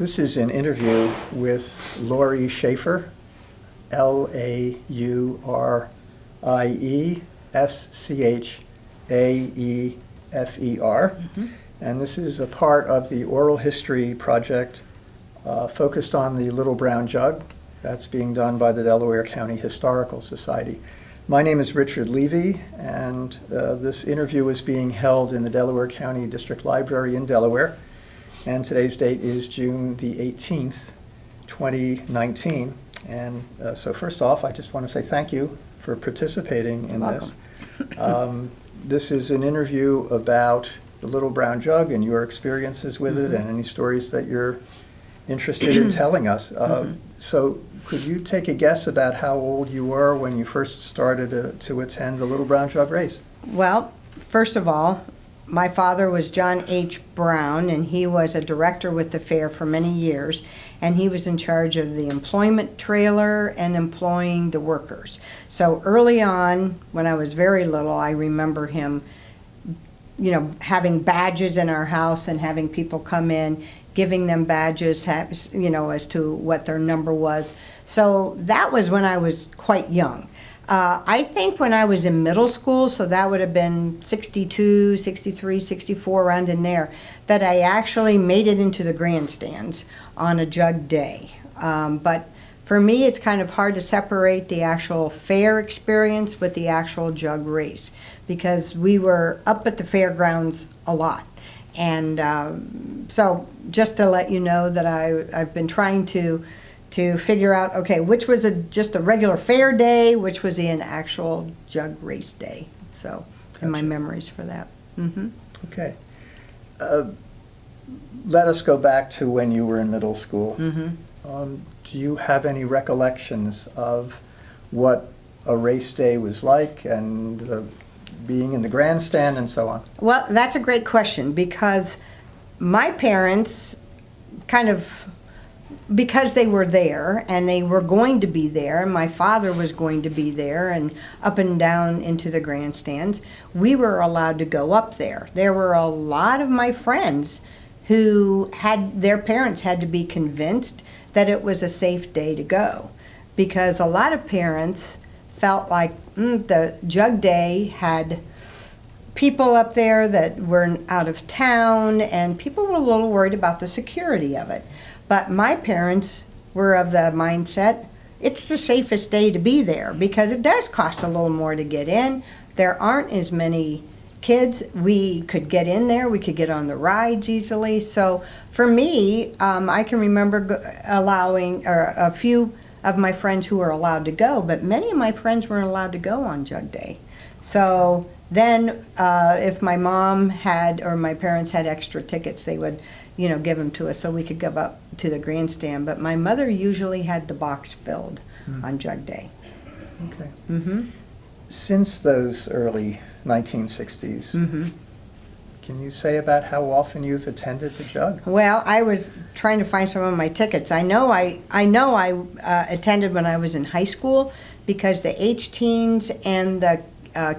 This is an interview with Laurie Schaefer, LaurieSchaefer. And this is a part of the oral history project focused on the Little Brown Jug that's being done by the Delaware County Historical Society. My name is Richard Levy, and this interview is being held in the Delaware County District Library in Delaware. And today's date is June the 18th, 2019. And so first off, I just want to say thank you for participating in this. This is an interview about the Little Brown Jug and your experiences with it and any stories that you're interested in telling us. So could you take a guess about how old you were when you first started to attend the Little Brown Jug race? Well, first of all, my father was John H. Brown, and he was a director with the fair for many years, and he was in charge of the employment trailer and employing the workers. So early on, when I was very little, I remember him, having badges in our house and having people come in, giving them badges, as to what their number was. So that was when I was quite young. I think when I was in middle school, so that would have been 62, 63, 64, around in there, that I actually made it into the grandstands on a jug day. But for me, it's kind of hard to separate the actual fair experience with the actual jug race, because we were up at the fairgrounds a lot. And so just to let you know that I've been trying to figure out, okay, which was just a regular fair day, which was an actual jug race day. So, and my memories for that. Okay. Let us go back to when you were in middle school. Do you have any recollections of what a race day was like and being in the grandstand and so on? Well, that's a great question, because my parents because they were there and they were going to be there, and my father was going to be there and up and down into the grandstands, we were allowed to go up there. There were a lot of my friends who their parents had to be convinced that it was a safe day to go, because a lot of parents felt like the jug day had people up there that were out of town, and people were a little worried about the security of it. But my parents were of the mindset, it's the safest day to be there, because it does cost a little more to get in. There aren't as many kids. We could get in there, we could get on the rides easily. So for me, I can remember allowing a few of my friends who were allowed to go, but many of my friends weren't allowed to go on Jug Day. So then if my mom had, or my parents had extra tickets, they would give them to us so we could go up to the grandstand. But my mother usually had the box filled on Jug Day. Okay. Since those early 1960s, can you say about how often you've attended the Jug? Well, I was trying to find some of my tickets. I know I attended when I was in high school, because the H-Teens and the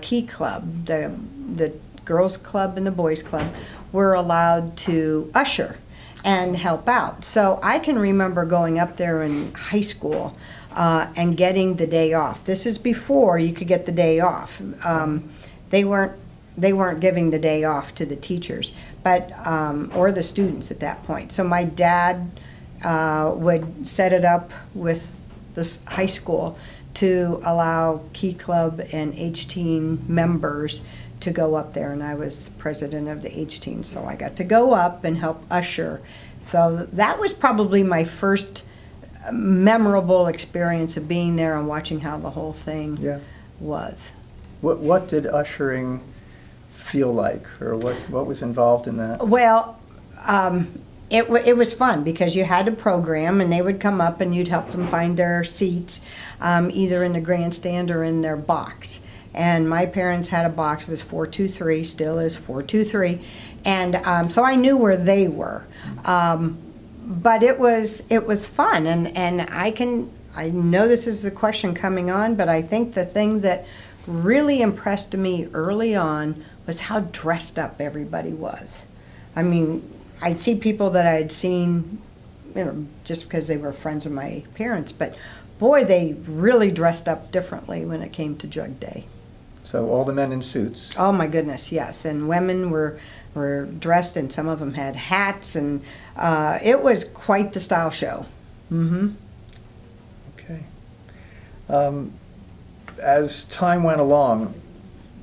Key Club, the girls club and the boys club, were allowed to usher and help out. So I can remember going up there in high school and getting the day off. This is before you could get the day off. They weren't giving the day off to the teachers, but or the students at that point. So my dad would set it up with the high school to allow Key Club and H-Teen members to go up there, and I was president of the H-Teen, so I got to go up and help usher. So that was probably my first memorable experience of being there and watching how the whole thing was. What did ushering feel like, or what was involved in that? Well, it was fun, because you had a program and they would come up and you'd help them find their seats, either in the grandstand or in their box. And my parents had a box, it was 423, still is 423, and so I knew where they were. But it was fun, and I know this is the question coming on, but I think the thing that really impressed me early on was how dressed up everybody was. I mean, I'd see people that I had seen just because they were friends of my parents. But boy, they really dressed up differently when it came to Jug Day. So all the men in suits. Oh my goodness, yes. And women were dressed, and some of them had hats, and it was quite the style show. Mm-hmm. Okay. As time went along,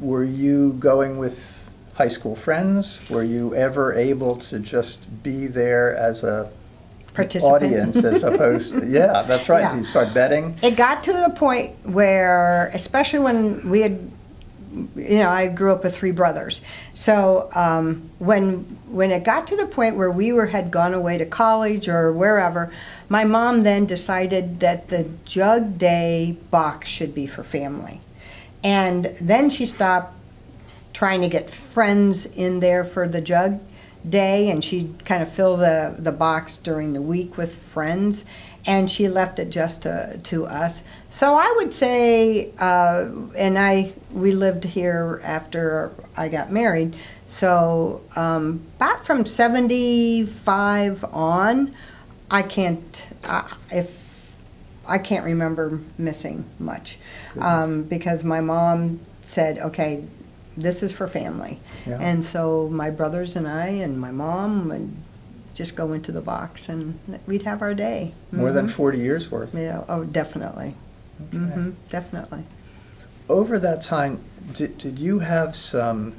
were you going with high school friends? Were you ever able to just be there as a Participant. audience as opposed to, yeah, that's right. Yeah. You start betting. It got to the point where, especially when we had, I grew up with 3 brothers. So when it got to the point where had gone away to college or wherever, my mom then decided that the Jug Day box should be for family. And then she stopped trying to get friends in there for the Jug Day, and she'd kind of fill the box during the week with friends, and she left it just to us. So I would say, we lived here after I got married, so about from 75 on, I can't remember missing much, because my mom said, okay, this is for family. Yeah. And so my brothers and I and my mom would just go into the box, and we'd have our day. More than 40 years worth. Yeah, oh, definitely. Okay. Mm-hmm, definitely. Over that time, did you have some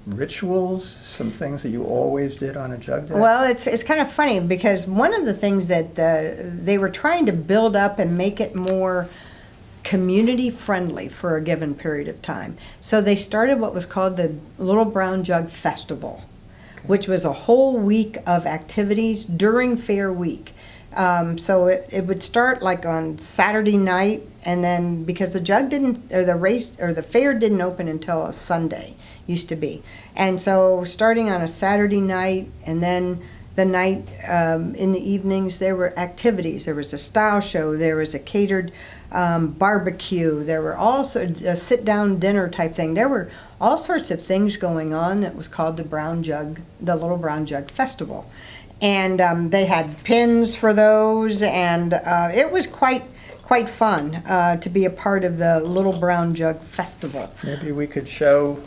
rituals, some things that you always did on a Jug Day? Well, it's kind of funny, because one of the things that they were trying to build up and make it more community friendly for a given period of time. So they started what was called the Little Brown Jug Festival, which was a whole week of activities during Fair Week. So it would start like on Saturday night, and then because the fair didn't open until a Sunday, used to be. And so starting on a Saturday night, and then the night in the evenings, there were activities. There was a style show, there was a catered barbecue, there were also a sit-down dinner type thing. There were all sorts of things going on that was called the Little Brown Jug Festival. And they had pins for those, and it was quite fun to be a part of the Little Brown Jug Festival. Maybe we could show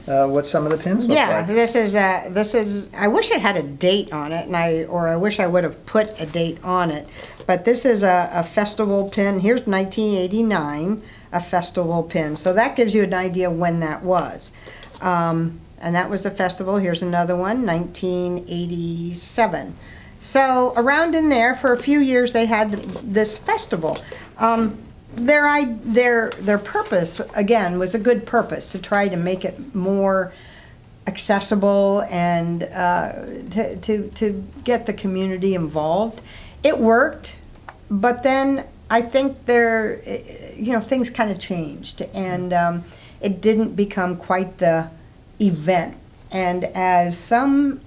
what some of the pins look Yeah, like. this is. I wish it had a date on it, or I wish I would have put a date on it. But this is a festival pin. Here's 1989, a festival pin. So that gives you an idea when that was. And that was a festival. Here's another one, 1987. So around in there, for a few years, they had this festival. Their purpose, again, was a good purpose, to try to make it more accessible and to get the community involved. It worked, but then I think things kind of changed, and it didn't become quite the event. And as some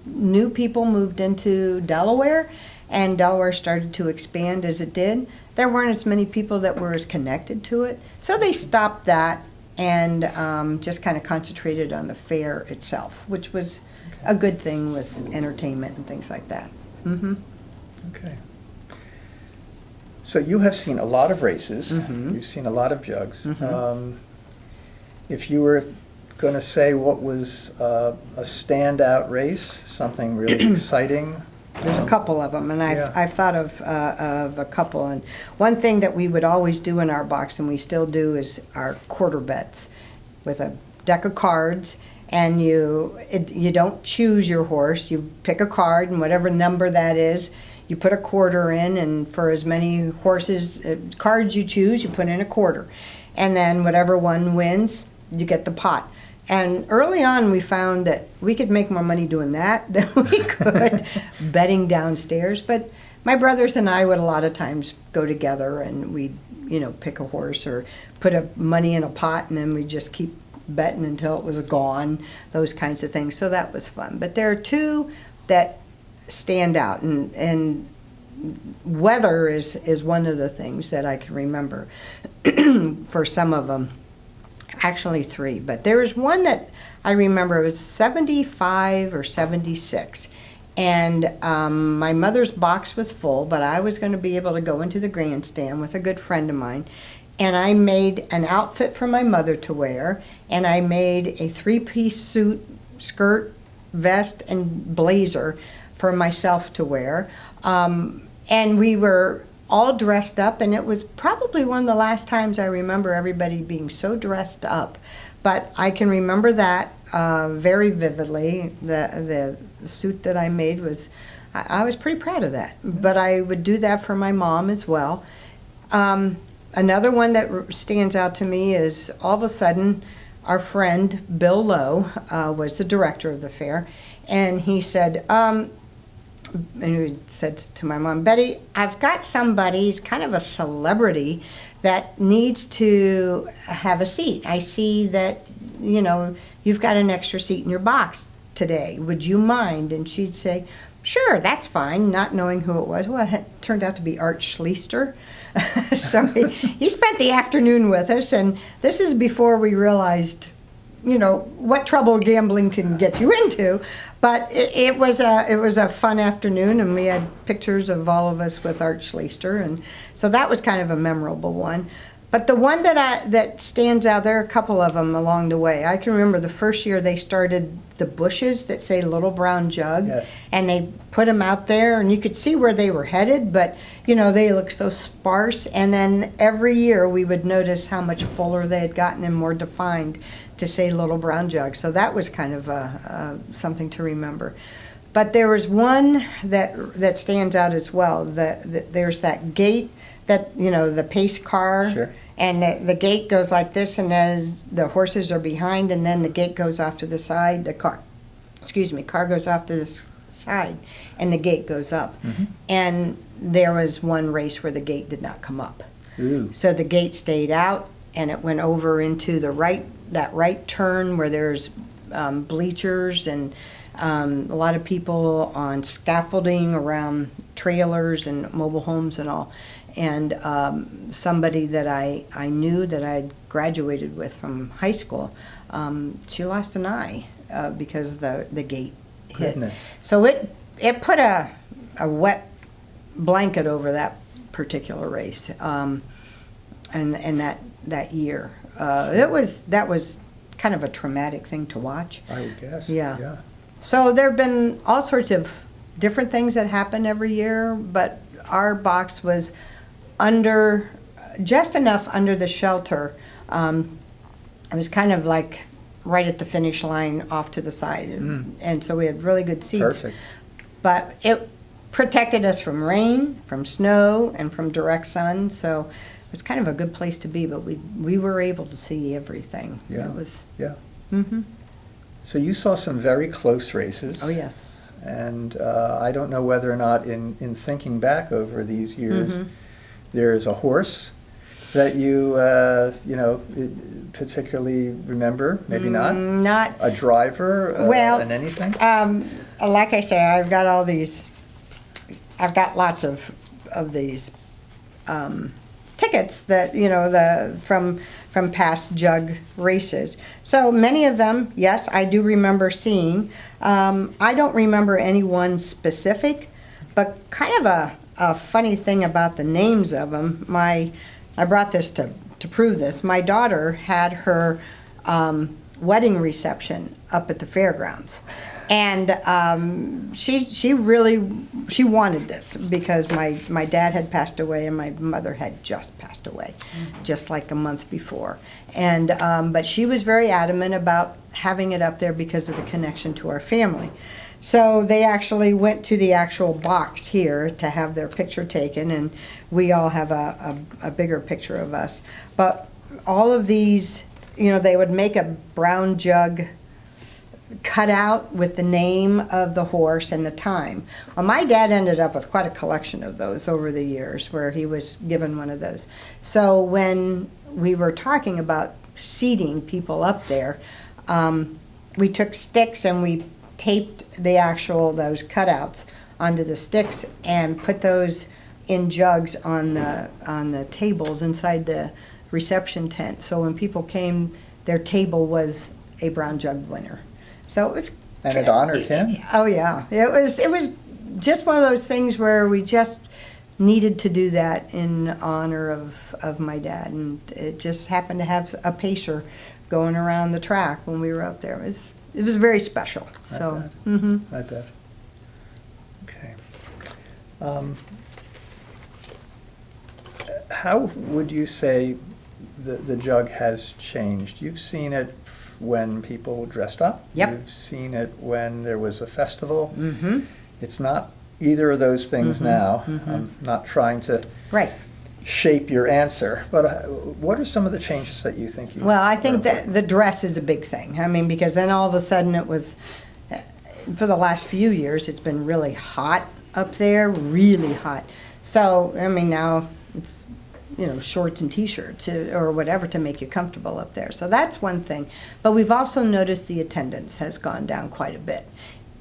new people moved into Delaware, and Delaware started to expand as it did, there weren't as many people that were as connected to it. So they stopped that and just kind of concentrated on the fair itself, which was a good thing with entertainment and things like that. Mm-hmm. Okay. So you have seen a lot of races. Mm-hmm. You've seen a lot of jugs. Mm-hmm. If you were going to say what was a standout race, something really exciting. There's a couple of them, and I've thought of a couple. And one thing that we would always do in our box, and we still do, is our quarter bets with a deck of cards. And you don't choose your horse. You pick a card, and whatever number that is, you put a quarter in. And for as many cards you choose, you put in a quarter. And then whatever one wins, you get the pot. And early on, we found that we could make more money doing that than we could betting downstairs. But my brothers and I would a lot of times go together, and we'd, pick a horse or put money in a pot, and then we'd just keep betting until it was gone, those kinds of things. So that was fun. But there are two that stand out, and weather is one of the things that I can remember for some of them. Actually 3, but there was one that I remember. It was 75 or 76, And my mother's box was full, but I was going to be able to go into the grandstand with a good friend of mine. And I made an outfit for my mother to wear, and I made a 3-piece suit, skirt, vest, and blazer for myself to wear. And we were all dressed up, and it was probably one of the last times I remember everybody being so dressed up. But I can remember that very vividly. The suit that I made was, I was pretty proud of that. But I would do that for my mom as well. Another one that stands out to me is all of a sudden our friend Bill Lowe was the director of the fair, and he said, and he said to my mom, Betty, I've got somebody, he's kind of a celebrity, that needs to have a seat. I see that, you've got an extra seat in your box today. Would you mind? And she'd say, sure, that's fine, not knowing who it was. Well, it turned out to be Art Schleister. So he spent the afternoon with us, and this is before we realized, what trouble gambling can get you into. But it was a fun afternoon, and we had pictures of all of us with Art Schleister, and so that was kind of a memorable one. But the one that stands out, there are a couple of them along the way. I can remember the first year they started the bushes that say Little Brown Jug, yes. And they put them out there, and you could see where they were headed, but they looked so sparse. And then every year we would notice how much fuller they had gotten and more defined to say Little Brown Jug. So that was kind of something to remember. But there was one that stands out as well. There's that gate that, the pace car. Sure. And the gate goes like this, and as the horses are behind, and then the gate goes off to the side. Car goes off to the side, and the gate goes up. Mm-hmm. And there was one race where the gate did not come up. Ooh. So the gate stayed out, and it went over into that right turn where there's bleachers and a lot of people on scaffolding around trailers and mobile homes and all. And somebody that I knew that I'd graduated with from high school, she lost an eye because the gate hit. Goodness. So it put a wet blanket over that particular race, and that year. That was kind of a traumatic thing to watch. I would guess. Yeah. So there have been all sorts of different things that happen every year, but our box was just enough under the shelter. It was kind of like right at the finish line off to the side. And so we had really good seats. Perfect. But it protected us from rain, from snow, and from direct sun. So it was kind of a good place to be, but we were able to see everything. Yeah. It was. Yeah. Mm-hmm. So you saw some very close races. Oh, yes. And I don't know whether or not in thinking back over these years, Mm-hmm. there's a horse that you particularly remember, maybe not? Not. A driver and anything? Like I say, I've got lots of these tickets that, from past jug races. So many of them, yes, I do remember seeing. I don't remember any one specific, but kind of a funny thing about the names of them. I brought this to prove this. My daughter had her wedding reception up at the fairgrounds, and she wanted this because my dad had passed away and my mother had just passed away, just like a month before. And but she was very adamant about having it up there because of the connection to our family. So they actually went to the actual box here to have their picture taken, and we all have a bigger picture of us. But all of these, they would make a brown jug cutout with the name of the horse and the time. Well, my dad ended up with quite a collection of those over the years where he was given one of those. So when we were talking about seating people up there, we took sticks and we taped those cutouts onto the sticks and put those in jugs on the tables inside the reception tent. So when people came, their table was a brown jug winner. So it was And it honored him? Oh, yeah. It was just one of those things where we just needed to do that in honor of my dad. And it just happened to have a pacer going around the track when we were up there. It was very special. So, I bet. Okay. How would you say the jug has changed? You've seen it when people dressed up. Yep. You've seen it when there was a festival. Mm-hmm. It's not either of those things now. I'm not trying to Right. shape your answer, but what are some of the changes that you think you? Well, I think that the dress is a big thing. I mean, because then all of a sudden it was, for the last few years, it's been really hot up there, really hot. So, I mean, now it's, shorts and t-shirts or whatever to make you comfortable up there. So that's one thing. But we've also noticed the attendance has gone down quite a bit.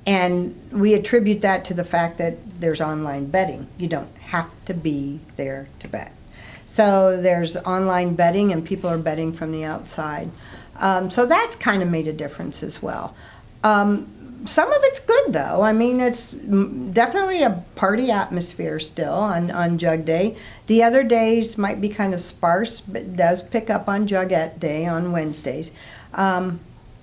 And we attribute that to the fact that there's online betting. You don't have to be there to bet. So there's online betting and people are betting from the outside. So that's kind of made a difference as well. Some of it's good though. I mean, it's definitely a party atmosphere still on Jug Day. The other days might be kind of sparse, but it does pick up on Jugette Day on Wednesdays.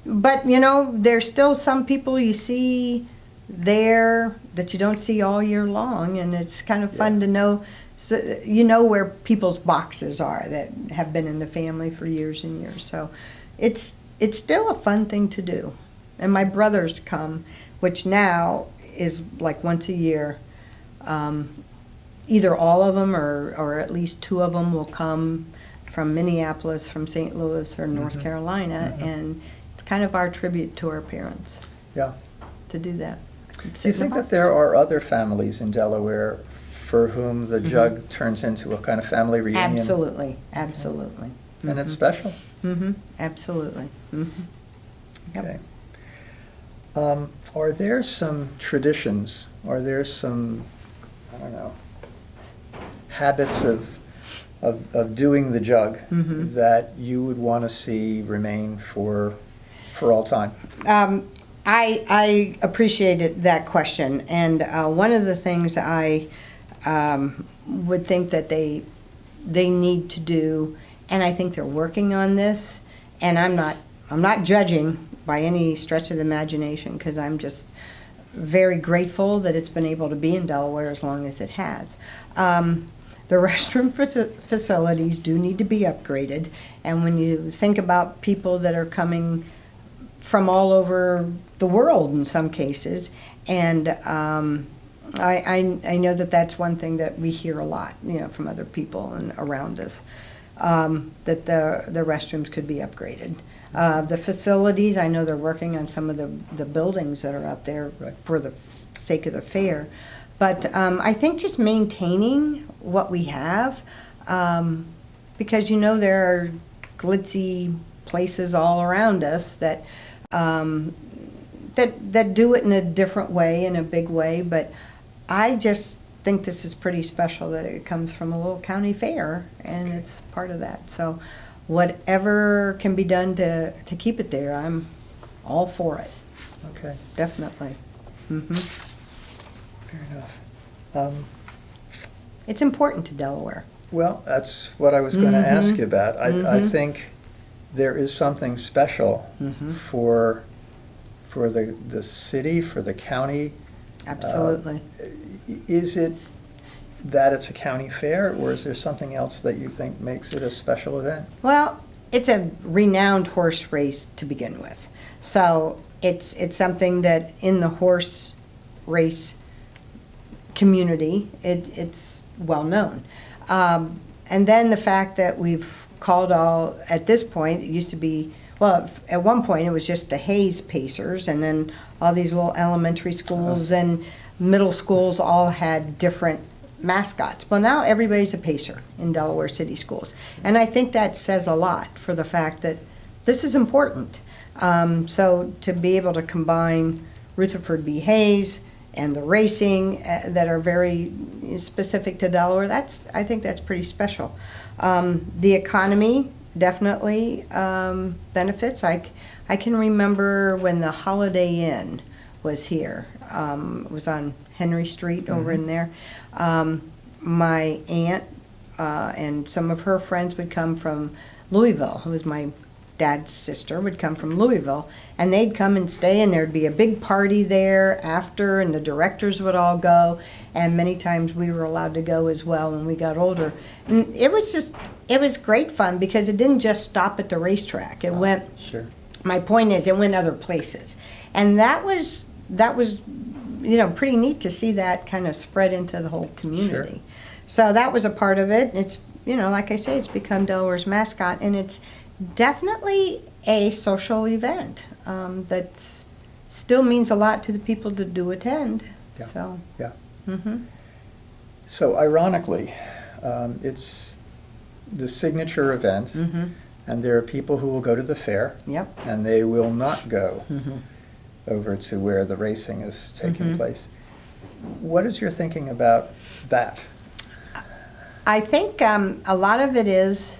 But, there's still some people you see there that you don't see all year long, and it's kind of fun to know, where people's boxes are that have been in the family for years and years. So it's still a fun thing to do. And my brothers come, which now is like once a year. Either all of them or at least two of them will come from Minneapolis, from St. Louis, or North Carolina, and it's kind of our tribute to our parents. Yeah. To do that. Do you think that there are other families in Delaware for whom the jug turns into a kind of family reunion? Absolutely, absolutely. And it's special? Absolutely. Yep. Okay. Are there some traditions, are there some, I don't know, habits of doing the jug that you would want to see remain for all time? I appreciated that question, and one of the things I would think that they need to do, and I think they're working on this, and I'm not judging by any stretch of the imagination, because I'm just very grateful that it's been able to be in Delaware as long as it has. The restroom facilities do need to be upgraded, and when you think about people that are coming from all over the world in some cases, and I know that that's one thing that we hear a lot, from other people and around us, that the restrooms could be upgraded. The facilities, I know they're working on some of the buildings that are out there for the sake of the fair. But I think just maintaining what we have, because there are glitzy places all around us that that do it in a different way, in a big way. But I just think this is pretty special that it comes from a little county fair, and it's part of that. So whatever can be done to keep it there, I'm all for it. Okay. Definitely. Fair enough. It's important to Delaware. Well, that's what I was going to ask you about. I think there is something special for the city, for the county. Absolutely. Is it that it's a county fair, or is there something else that you think makes it a special event? Well, it's a renowned horse race to begin with. So it's something that in the horse race community, it's well known. And then the fact that we've called at this point, it used to be, well, at one point it was just the Hayes Pacers, and then all these little elementary schools and middle schools all had different mascots. Well, now everybody's a pacer in Delaware City Schools. And I think that says a lot for the fact that this is important. So to be able to combine Rutherford B. Hayes and the racing that are very specific to Delaware, I think that's pretty special. The economy definitely benefits. I can remember when the Holiday Inn was here. It was on Henry Street over Mm-hmm. in there. My aunt and some of her friends would come from Louisville, who was my dad's sister, would come from Louisville, and they'd come and stay, and there'd be a big party there after, and the directors would all go, and many times we were allowed to go as well when we got older. And it was great fun because it didn't just stop at the racetrack. It went, Sure. my point is, it went other places. And that was, pretty neat to see that kind of spread into the whole community. Sure. So that was a part of it. It's, like I say, it's become Delaware's mascot, and it's definitely a social event that still means a lot to the people that do attend. Yeah. So, Yeah. mhm. So ironically, it's the signature event, Mhm. and there are people who will go to the fair, Yep. and they will not go Mhm. over to where the racing is taking Mhm. place. What is your thinking about that? I think a lot of it is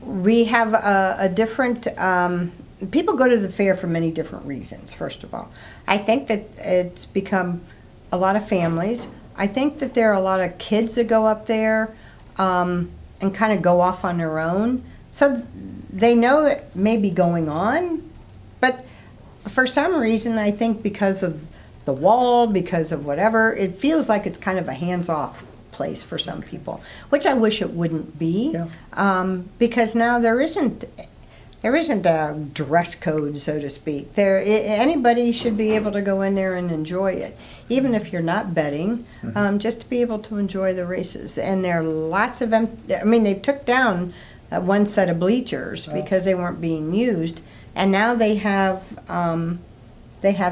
we have a different, people go to the fair for many different reasons, first of all. I think that it's become a lot of families. I think that there are a lot of kids that go up there and kind of go off on their own. So they know it may be going on, but for some reason, I think because of the wall, because of whatever, it feels like it's kind of a hands-off place for some people, which I wish it wouldn't be. Yeah. Because now there isn't a dress code, so to speak. Anybody should be able to go in there and enjoy it, even if you're not betting, just to be able to enjoy the races. And there are lots of them. I mean, they took down one set of bleachers Oh. because they weren't being used, and now they have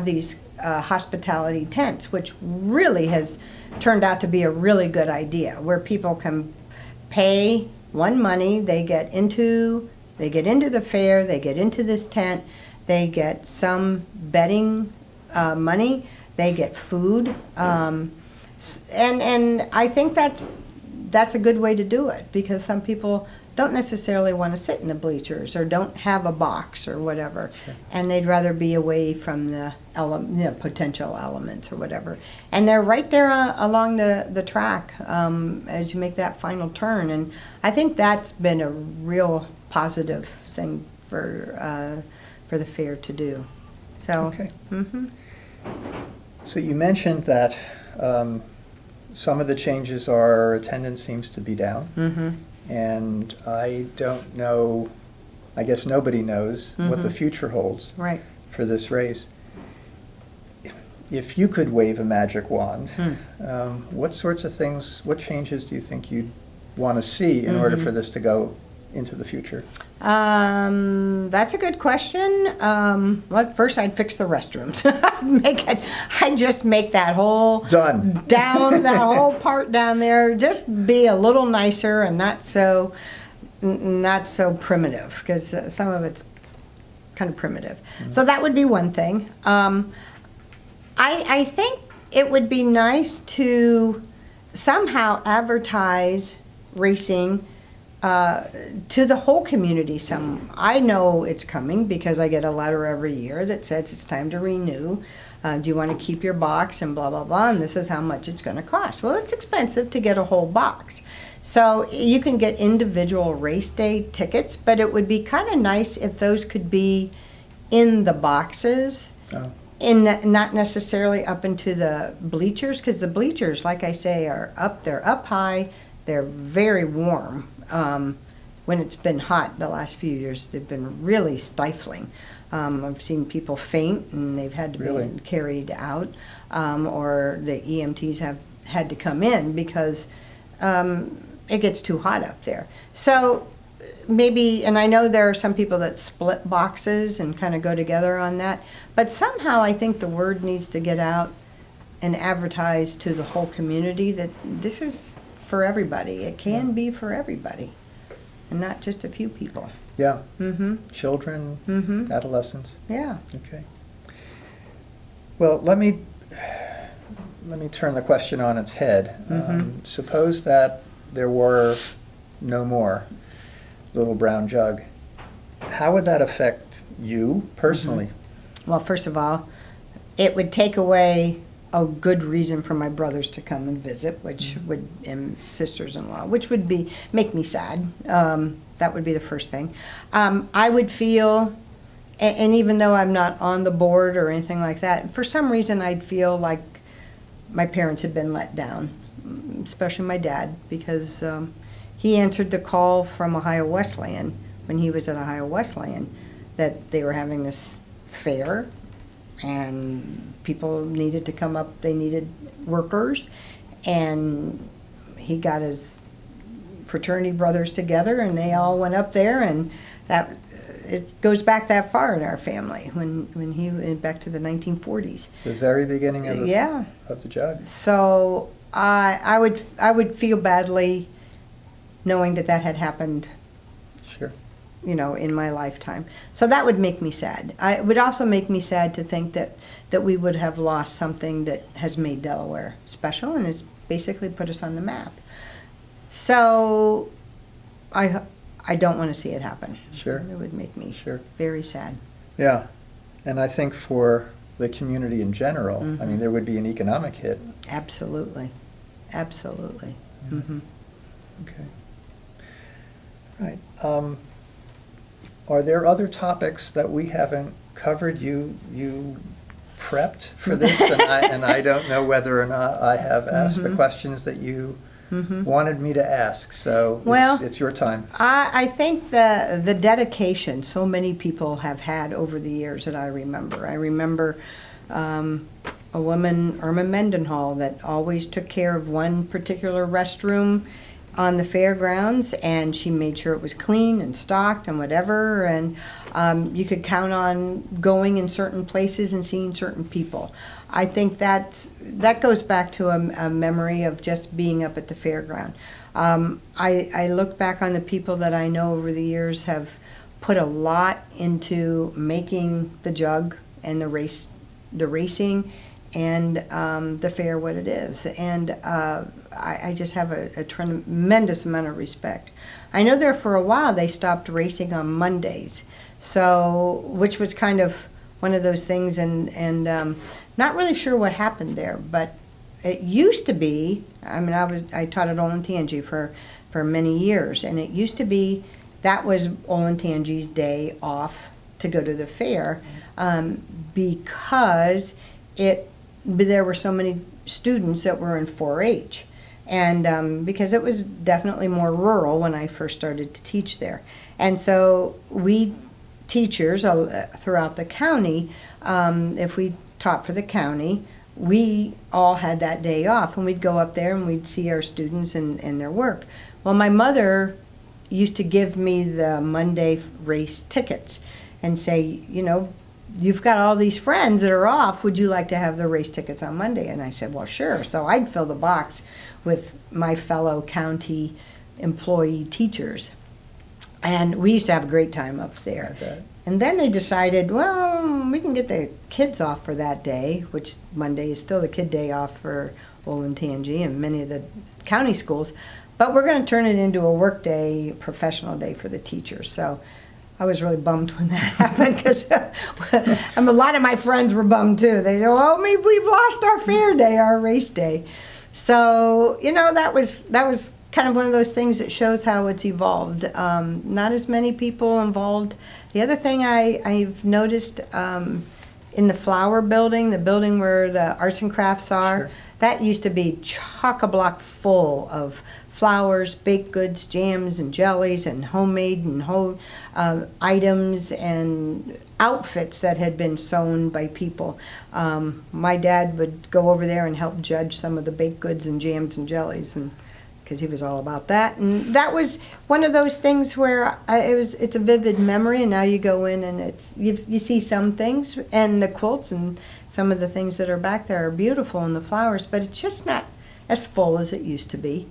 these hospitality tents, which really has turned out to be a really good idea, where people can pay one money, they get into the fair, they get into this tent, they get some betting money, they get food, and I think that's a good way to do it, because some people don't necessarily want to sit in the bleachers or don't have a box or whatever, and they'd rather be away from the potential elements or whatever. And they're right there along the track as you make that final turn, and I think that's been a real positive thing for the fair to do. So, Okay. hmm So you mentioned that some of the changes are attendance seems to be down. hmm And I don't know, I guess nobody knows what the Mhm. future holds right. for this race. If you could wave a magic wand, what sorts of things, what changes do you think you'd want to see in order for this to go into the future? That's a good question. Well, first I'd fix the restrooms. I'd just make that whole Done. that whole part down there just be a little nicer and not so primitive, because some of it's kind of primitive. So that would be one thing. I think it would be nice to somehow advertise racing to the whole community. I know it's coming because I get a letter every year that says it's time to renew. Do you want to keep your box and blah, blah, blah, and this is how much it's going to cost. Well, it's expensive to get a whole box. So you can get individual race day tickets, but it would be kind of nice if those could be in the boxes, Oh. not necessarily up into the bleachers, because the bleachers, like I say, they're up high, they're very warm. When it's been hot the last few years, they've been really stifling. I've seen people faint and they've had to Really? be carried out, or the EMTs have had to come in because it gets too hot up there. So maybe, and I know there are some people that split boxes and kind of go together on that, but somehow I think the word needs to get out and advertise to the whole community that this is for everybody. It can be for everybody, and not just a few people. Yeah. Mm-hmm. Children, Mm-hmm. adolescents. Yeah. Okay. Well, let me turn the question on its head. Suppose that there were no more Little Brown Jug. How would that affect you personally? Well, first of all, it would take away a good reason for my brothers to come and visit, which would, and sisters-in-law, which would make me sad. That would be the first thing. I would feel, and even though I'm not on the board or anything like that, for some reason I'd feel like my parents had been let down, especially my dad, because he answered the call from Ohio Wesleyan when he was at Ohio Wesleyan that they were having this fair and people needed to come up, they needed workers, and he got his fraternity brothers together and they all went up there, and that it goes back that far in our family when he went back to the 1940s. The very beginning of the jug. So I would feel badly knowing that had happened. Sure. You know, in my lifetime. So that would make me sad. It would also make me sad to think that we would have lost something that has made Delaware special and has basically put us on the map. So I don't want to see it happen. Sure. It would make me very sad. Yeah. And I think for the community in general, I mean, there would be an economic hit. Absolutely. Absolutely. Yeah. Mm-hmm. Okay. Right. Are there other topics that we haven't covered? You prepped for this, and I don't know whether or not I have asked the questions that you wanted me to ask. So it's your time. I think the dedication so many people have had over the years that I remember. I remember a woman, Irma Mendenhall, that always took care of one particular restroom on the fairgrounds, and she made sure it was clean and stocked and whatever, and you could count on going in certain places and seeing certain people. I think that goes back to a memory of just being up at the fairground. I look back on the people that I know over the years have put a lot into making the jug and the racing and the fair what it is. And I just have a tremendous amount of respect. I know there for a while they stopped racing on Mondays, so which was kind of one of those things, and not really sure what happened there, but it used to be, I mean, I taught at Olentangy for many years, and it used to be that was Olentangy's day off to go to the fair, because there were so many students that were in 4-H. And because it was definitely more rural when I first started to teach there. And so we teachers throughout the county, if we taught for the county, we all had that day off, and we'd go up there and we'd see our students and their work. Well, my mother used to give me the Monday race tickets and say, you know, you've got all these friends that are off, would you like to have the race tickets on Monday? And I said, well, sure. So I'd fill the box with my fellow county employee teachers. And we used to have a great time up there. And then they decided, well, we can get the kids off for that day, which Monday is still the kid day off for Olentangy and many of the county schools, but we're going to turn it into a work day, professional day for the teachers. So I was really bummed when that happened, because a lot of my friends were bummed too. They said, oh, maybe we've lost our fair day, our race day. So, you know, that was kind of one of those things that shows how it's evolved. Not as many people involved. The other thing I've noticed in the flower building, the building where the arts and crafts are, that used to be chock-a-block full of flowers, baked goods, jams, and jellies, and homemade and items and outfits that had been sewn by people. My dad would go over there and help judge some of the baked goods and jams and jellies, and because he was all about that. And that was one of those things where it's a vivid memory, and now you go in and you see some things, and the quilts and some of the things that are back there are beautiful, and the flowers, but it's just not as full as it used to be.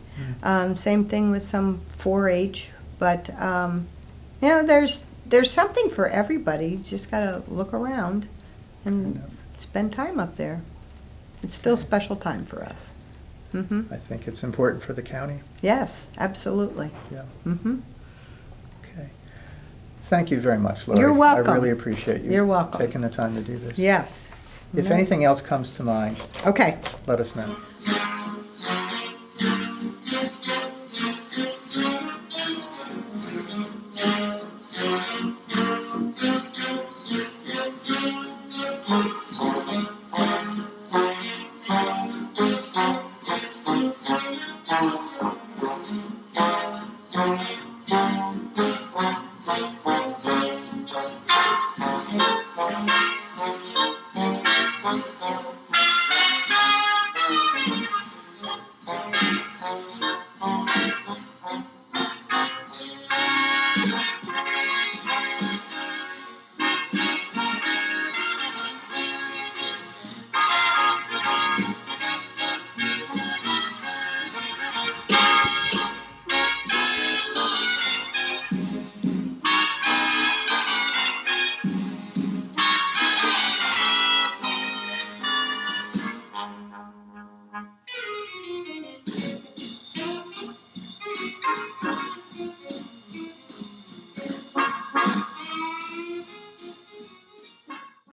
Same thing with some 4-H, but you know, there's something for everybody. You just gotta look around and spend time up there. It's still special time for us. I think it's important for the county. Yes, absolutely. Yeah. Okay. Thank you very much, Laurie. You're welcome. I really appreciate you You're welcome. taking the time to do this. Yes. If anything else comes to mind, Okay. let us know.